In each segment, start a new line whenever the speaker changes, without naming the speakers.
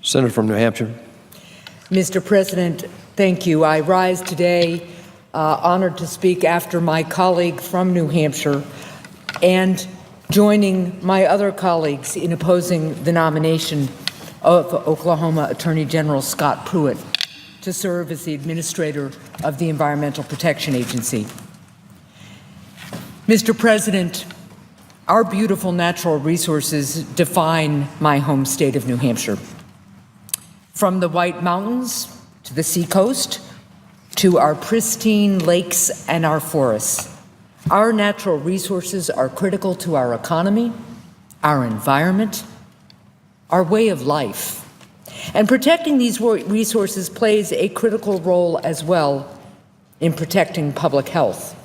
Senator from New Hampshire.
Mr. President, thank you. I rise today honored to speak after my colleague from New Hampshire and joining my other colleagues in opposing the nomination of Oklahoma Attorney General Scott Pruitt to serve as the administrator of the Environmental Protection Agency. Mr. President, our beautiful natural resources define my home state of New Hampshire. From the White Mountains to the seacoast to our pristine lakes and our forests, our natural resources are critical to our economy, our environment, our way of life. And protecting these resources plays a critical role as well in protecting public health.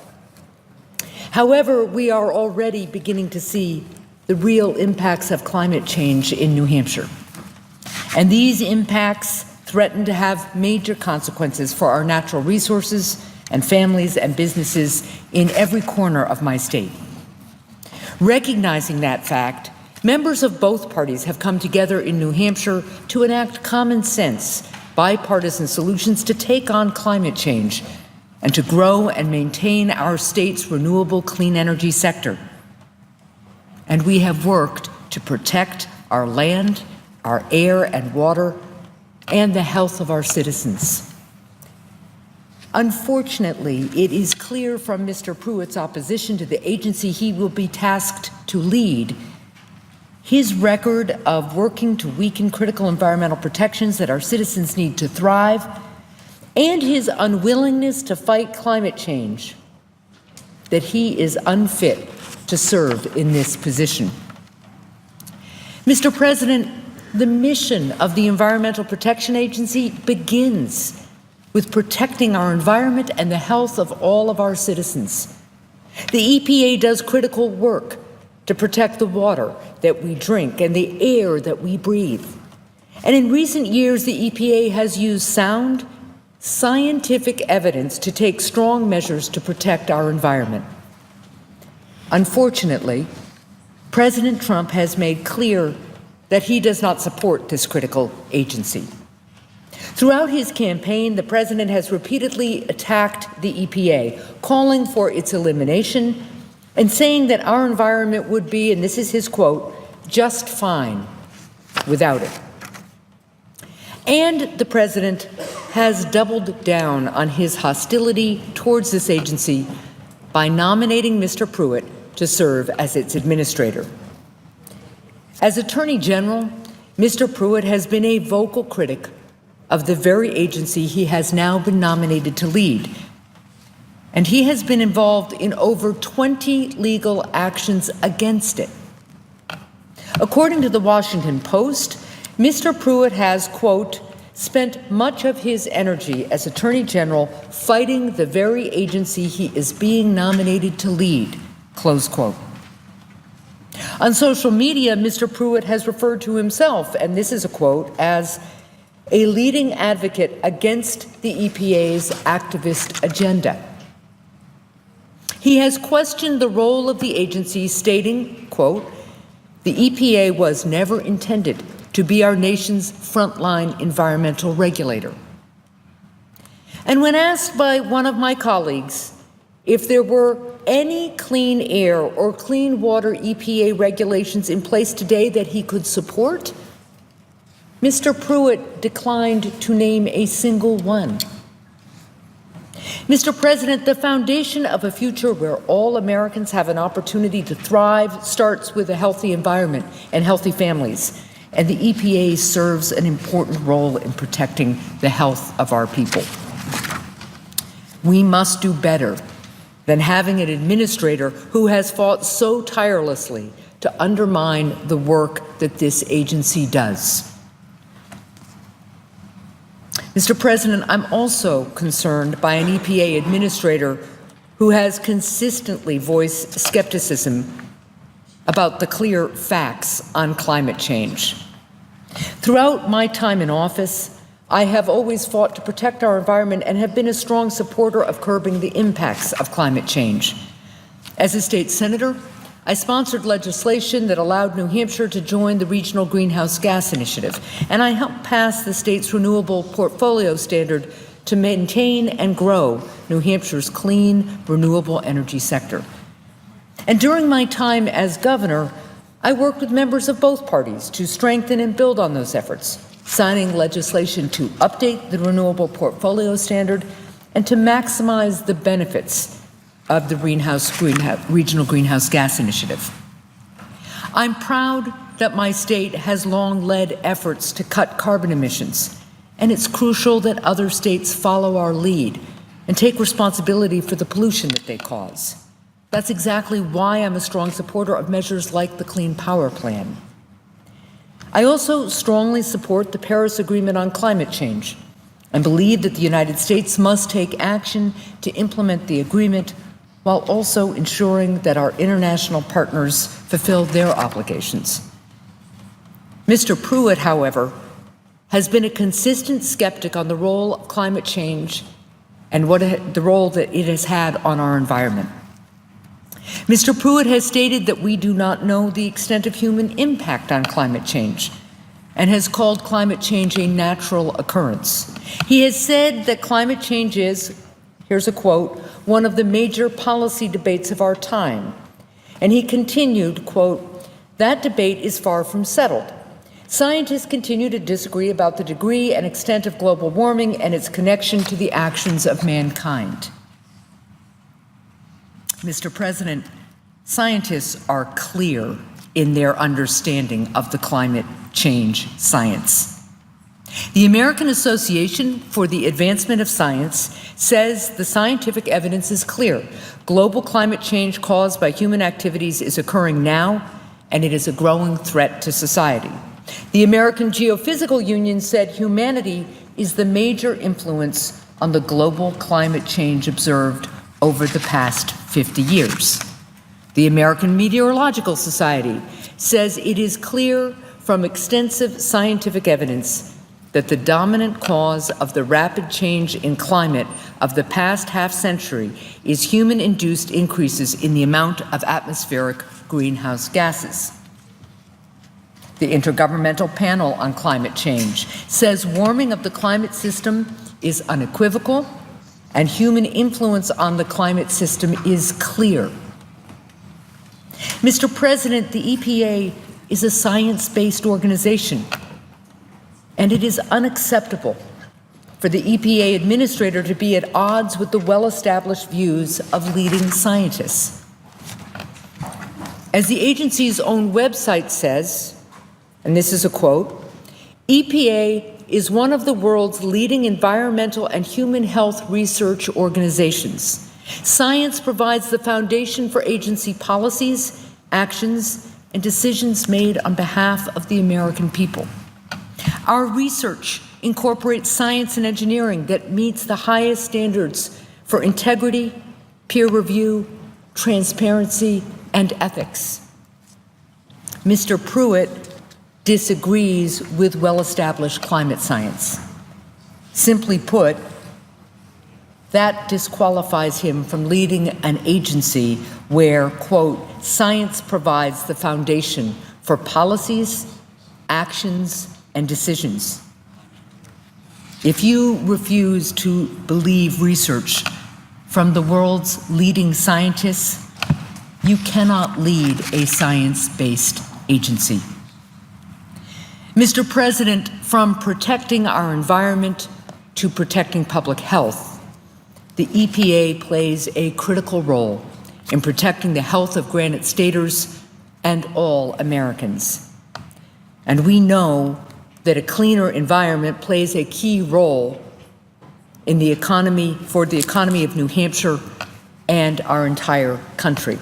However, we are already beginning to see the real impacts of climate change in New Hampshire. And these impacts threaten to have major consequences for our natural resources and families and businesses in every corner of my state. Recognizing that fact, members of both parties have come together in New Hampshire to enact common sense, bipartisan solutions to take on climate change and to grow and maintain our state's renewable clean energy sector. And we have worked to protect our land, our air and water, and the health of our citizens. Unfortunately, it is clear from Mr. Pruitt's opposition to the agency he will be tasked to lead, his record of working to weaken critical environmental protections that our citizens need to thrive, and his unwillingness to fight climate change, that he is unfit to serve in this position. Mr. President, the mission of the Environmental Protection Agency begins with protecting our environment and the health of all of our citizens. The EPA does critical work to protect the water that we drink and the air that we breathe. And in recent years, the EPA has used sound, scientific evidence to take strong measures to protect our environment. Unfortunately, President Trump has made clear that he does not support this critical agency. Throughout his campaign, the president has repeatedly attacked the EPA, calling for its elimination and saying that our environment would be, and this is his quote, just fine without it. And the president has doubled down on his hostility towards this agency by nominating Mr. Pruitt to serve as its administrator. As Attorney General, Mr. Pruitt has been a vocal critic of the very agency he has now been nominated to lead. And he has been involved in over 20 legal actions against it. According to the Washington Post, Mr. Pruitt has, quote, spent much of his energy as Attorney General fighting the very agency he is being nominated to lead, close quote. On social media, Mr. Pruitt has referred to himself, and this is a quote, as a leading advocate against the EPA's activist agenda. He has questioned the role of the agency, stating, quote, the EPA was never intended to be our nation's frontline environmental regulator. And when asked by one of my colleagues if there were any clean air or clean water EPA regulations in place today that he could support, Mr. Pruitt declined to name a single one. Mr. President, the foundation of a future where all Americans have an opportunity to thrive starts with a healthy environment and healthy families, and the EPA serves an important role in protecting the health of our people. We must do better than having an administrator who has fought so tirelessly to undermine the work that this agency does. Mr. President, I'm also concerned by an EPA administrator who has consistently voiced skepticism about the clear facts on climate change. Throughout my time in office, I have always fought to protect our environment and have been a strong supporter of curbing the impacts of climate change. As a state senator, I sponsored legislation that allowed New Hampshire to join the Regional Greenhouse Gas Initiative, and I helped pass the state's renewable portfolio standard to maintain and grow New Hampshire's clean, renewable energy sector. And during my time as governor, I worked with members of both parties to strengthen and build on those efforts, signing legislation to update the renewable portfolio standard and to maximize the benefits of the Regional Greenhouse Gas Initiative. I'm proud that my state has long led efforts to cut carbon emissions, and it's crucial that other states follow our lead and take responsibility for the pollution that they cause. That's exactly why I'm a strong supporter of measures like the Clean Power Plan. I also strongly support the Paris Agreement on climate change and believe that the United States must take action to implement the agreement while also ensuring that our international partners fulfill their obligations. Mr. Pruitt, however, has been a consistent skeptic on the role of climate change and the role that it has had on our environment. Mr. Pruitt has stated that we do not know the extent of human impact on climate change and has called climate change a natural occurrence. He has said that climate change is, here's a quote, one of the major policy debates of our time. And he continued, quote, that debate is far from settled. Scientists continue to disagree about the degree and extent of global warming and its connection to the actions of mankind. Mr. President, scientists are clear in their understanding of the climate change science. The American Association for the Advancement of Science says the scientific evidence is clear. Global climate change caused by human activities is occurring now, and it is a growing threat to society. The American Geophysical Union said humanity is the major influence on the global climate change observed over the past 50 years. The American Meteorological Society says it is clear from extensive scientific evidence that the dominant cause of the rapid change in climate of the past half-century is human-induced increases in the amount of atmospheric greenhouse gases. The Intergovernmental Panel on Climate Change says warming of the climate system is unequivocal and human influence on the climate system is clear. Mr. President, the EPA is a science-based organization, and it is unacceptable for the EPA administrator to be at odds with the well-established views of leading scientists. As the agency's own website says, and this is a quote, EPA is one of the world's leading environmental and human health research organizations. Science provides the foundation for agency policies, actions, and decisions made on behalf of the American people. Our research incorporates science and engineering that meets the highest standards for integrity, peer review, transparency, and ethics. Mr. Pruitt disagrees with well-established climate science. Simply put, that disqualifies him from leading an agency where, quote, science provides the foundation for policies, actions, and decisions. If you refuse to believe research from the world's leading scientists, you cannot lead a science-based agency. Mr. President, from protecting our environment to protecting public health, the EPA plays a critical role in protecting the health of Granite Staters and all Americans. And we know that a cleaner environment plays a key role in the economy, for the economy of New Hampshire and our entire country.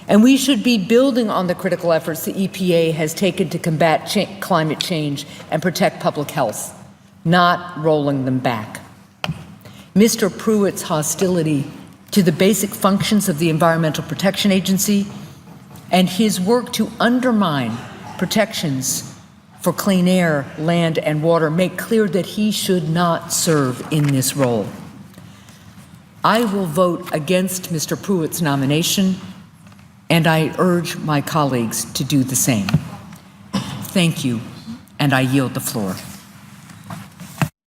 And we should be building on the critical efforts the EPA has taken to combat climate change and protect public health, not rolling them back. Mr. Pruitt's hostility to the basic functions of the Environmental Protection Agency and his work to undermine protections for clean air, land, and water make clear that he should not serve in this role. I will vote against Mr. Pruitt's nomination and I urge my colleagues to do the same. Thank you, and I yield the floor.